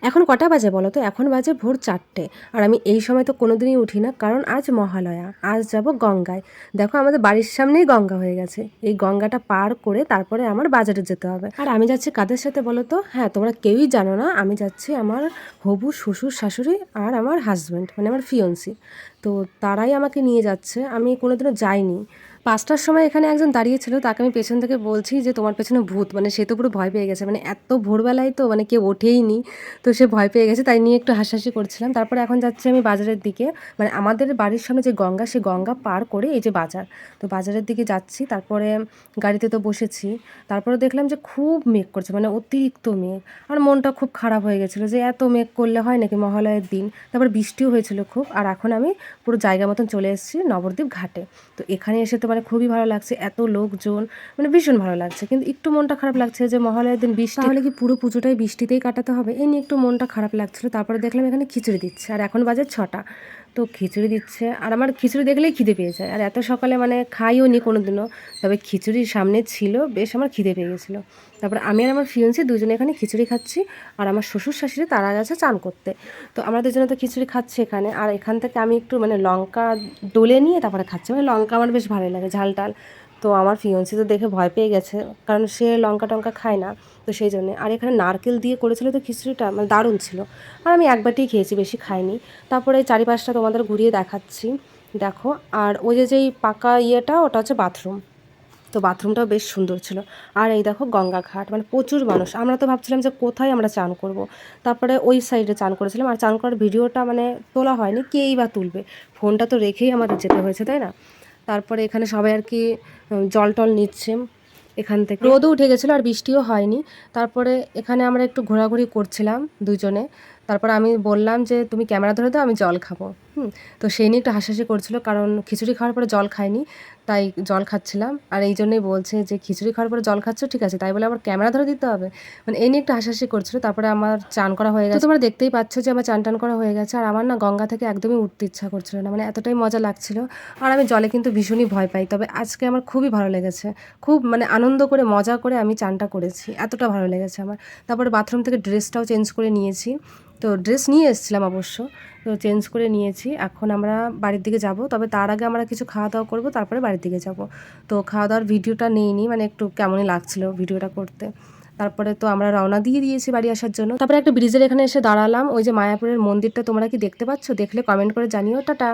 এখন কটা বাজে বলো তো? এখন বাজে ভোর 4টে। আর আমি এই সময় তো কোনোদিনই উঠি না, কারণ আজ মহালয়া, আজ যাব গঙ্গায়। দেখো আমাদের বাড়ির সামনেই গঙ্গা হয়ে গেছে। এই গঙ্গাটা পার করে তারপরে আমার বাজারে যেতে হবে। আর আমি যাচ্ছি কাদের সাথে বলো তো? হ্যাঁ, তোমরা কেউই জানো না, আমি যাচ্ছি আমার হবু শ্বশুর শাশুড়ি আর আমার হাজব্যান্ড, মানে আমার ফিয়ন্সি। তো তারাই আমাকে নিয়ে যাচ্ছে, আমি কোনোদিনও যাইনি। 5টার সময় এখানে একজন দাঁড়িয়েছিল, তাকে আমি পেছন থেকে বলছি যে তোমার পেছনে ভূত, মানে সে তো পুরো ভয় পেয়ে গেছে, মানে এত ভোরবেলায় তো মানে কেউ ওঠেই নি। তো সে ভয় পেয়ে গেছে, তাই নিয়ে একটু হাসাহাসি করছিলাম। তারপরে এখন যাচ্ছি আমি বাজারের দিকে, মানে আমাদের বাড়ির সামনে যে গঙ্গা, সে গঙ্গা পার করে এই যে বাজার, তো বাজারের দিকে যাচ্ছি। তারপরে গাড়িতে তো বসেছি, তারপরে দেখলাম যে খুব মেঘ করছে, মানে অতিরিক্ত মেঘ। আর মনটা খুব খারাপ হয়ে গেছিলো যে এত মেঘ করলে হয় নাকি মহালয়ের দিন। তারপর বৃষ্টিও হয়েছিল খুব। আর এখন আমি পুরো জায়গা মতন চলে এসেছি নবদ্বীপ ঘাটে। তো এখানে এসে তো মানে খুবই ভালো লাগছে, এত লোকজন, মানে ভীষণ ভালো লাগছে। কিন্তু একটু মনটা খারাপ লাগছে যে মহালয়ার দিন বৃষ্টি, তাহলে কি পুরো পুজোটাই বৃষ্টিতেই কাটাতে হবে, এই নিয়ে একটু মনটা খারাপ লাগছিলো। তারপরে দেখলাম এখানে খিচুড়ি দিচ্ছে, আর এখন বাজে 6টা। তো খিচুড়ি দিচ্ছে, আর আমার খিচুড়ি দেখলেই খিদে পেয়ে যায়। আর এত সকালে মানে খাইও নি কোনো দিনও, তবে খিচুড়ির সামনে ছিল, বেশ আমার খিদে পেয়ে গেছিলো। তারপর আমি আর আমার ফিয়ন্সি দুজনে এখানে খিচুড়ি খাচ্ছি, আর আমার শ্বশুর শাশুড়ি তারা গেছে চান করতে। তো আমাদের জন্য তো খিচুড়ি খাচ্ছি এখানে। আর এখান থেকে আমি একটু মানে লঙ্কা ডলে নিয়ে তারপরে খাচ্ছি, মানে লঙ্কা আমার বেশ ভালোই লাগে, ঝাল টাল। তো আমার ফিয়ন্সি তো দেখে ভয় পেয়ে গেছে, কারণ সে লঙ্কা টঙ্কা খায় না, তো সেই জন্যে। আর এখানে নারকেল দিয়ে করেছিল তো খিচুড়িটা, মানে দারুণ ছিল। আর আমি একবারটিই খেয়েছি, বেশি খাইনি। তারপরে চারিপাশটা তোমাদের ঘুরিয়ে দেখাচ্ছি, দেখো। আর ওই যে যেই পাকা ইয়েটা, ওটা হচ্ছে বাথরুম। তো বাথরুমটাও বেশ সুন্দর ছিল। আর এই দেখো গঙ্গা ঘাট, মানে প্রচুর মানুষ। আমরা তো ভাবছিলাম যে কোথায় আমরা চান করব। তারপরে ওই সাইডে চান করেছিলাম, আর চান করার ভিডিওটা মানে তোলা হয়নি, কেই বা তুলবে, ফোনটা তো রেখেই আমাদের যেতে হয়েছে, তাই না? তারপরে এখানে সবাই আর কি জল টল নিচ্ছে এখান থেকে। রোদও উঠে গেছিলো আর বৃষ্টিও হয়নি। তারপরে এখানে আমরা একটু ঘোরাঘুরি করছিলাম দুজনে। তারপরে আমি বললাম যে তুমি ক্যামেরা ধরে দাও, আমি জল খাবো। তো সেই নিয়ে একটু হাসাহাসি করছিল, কারণ খিচুড়ি খাওয়ার পরে জল খায়নি, তাই জল খাচ্ছিলাম। আর এই জন্যই বলছে যে খিচুড়ি খাওয়ার পরে জল খাচ্ছ, ঠিক আছে, তাই বলে আবার ক্যামেরা ধরে দিতে হবে, মানে এই নিয়ে একটু হাসাহাসি করছিল। তারপরে আমার চান করা হয়ে গেছে, তোমরা দেখতেই পাচ্ছ যে আমার চান টান করা হয়ে গেছে। আর আমার না গঙ্গা থেকে একদমই উঠতে ইচ্ছা করছিল না, মানে এতটাই মজা লাগছিল। আর আমি জলে কিন্তু ভীষণই ভয় পাই, তবে আজকে আমার খুবই ভালো লেগেছে। খুব মানে আনন্দ করে মজা করে আমি চানটা করেছি, এতটা ভালো লেগেছে আমার। তারপরে বাথরুম থেকে ড্রেসটাও চেঞ্জ করে নিয়েছি, তো ড্রেস নিয়ে এসেছিলাম অবশ্য, তো চেঞ্জ করে নিয়েছি। এখন আমরা বাড়ির দিকে যাব, তবে তার আগে আমরা কিছু খাওয়া দাওয়া করবো, তারপরে বাড়ির দিকে যাব। তো খাওয়া দাওয়ার ভিডিওটা নিইনি, মানে একটু কেমনই লাগছিলো ভিডিওটা করতে। তারপরে তো আমরা রওনা দিয়ে দিয়েছি বাড়ি আসার জন্য। তারপরে একটা ব্রিজের এখানে এসে দাঁড়ালাম, ওই যে মায়াপুরের মন্দিরটা তোমরা কি দেখতে পাচ্ছ? দেখলে কমেন্ট করে জানিও। টাটা।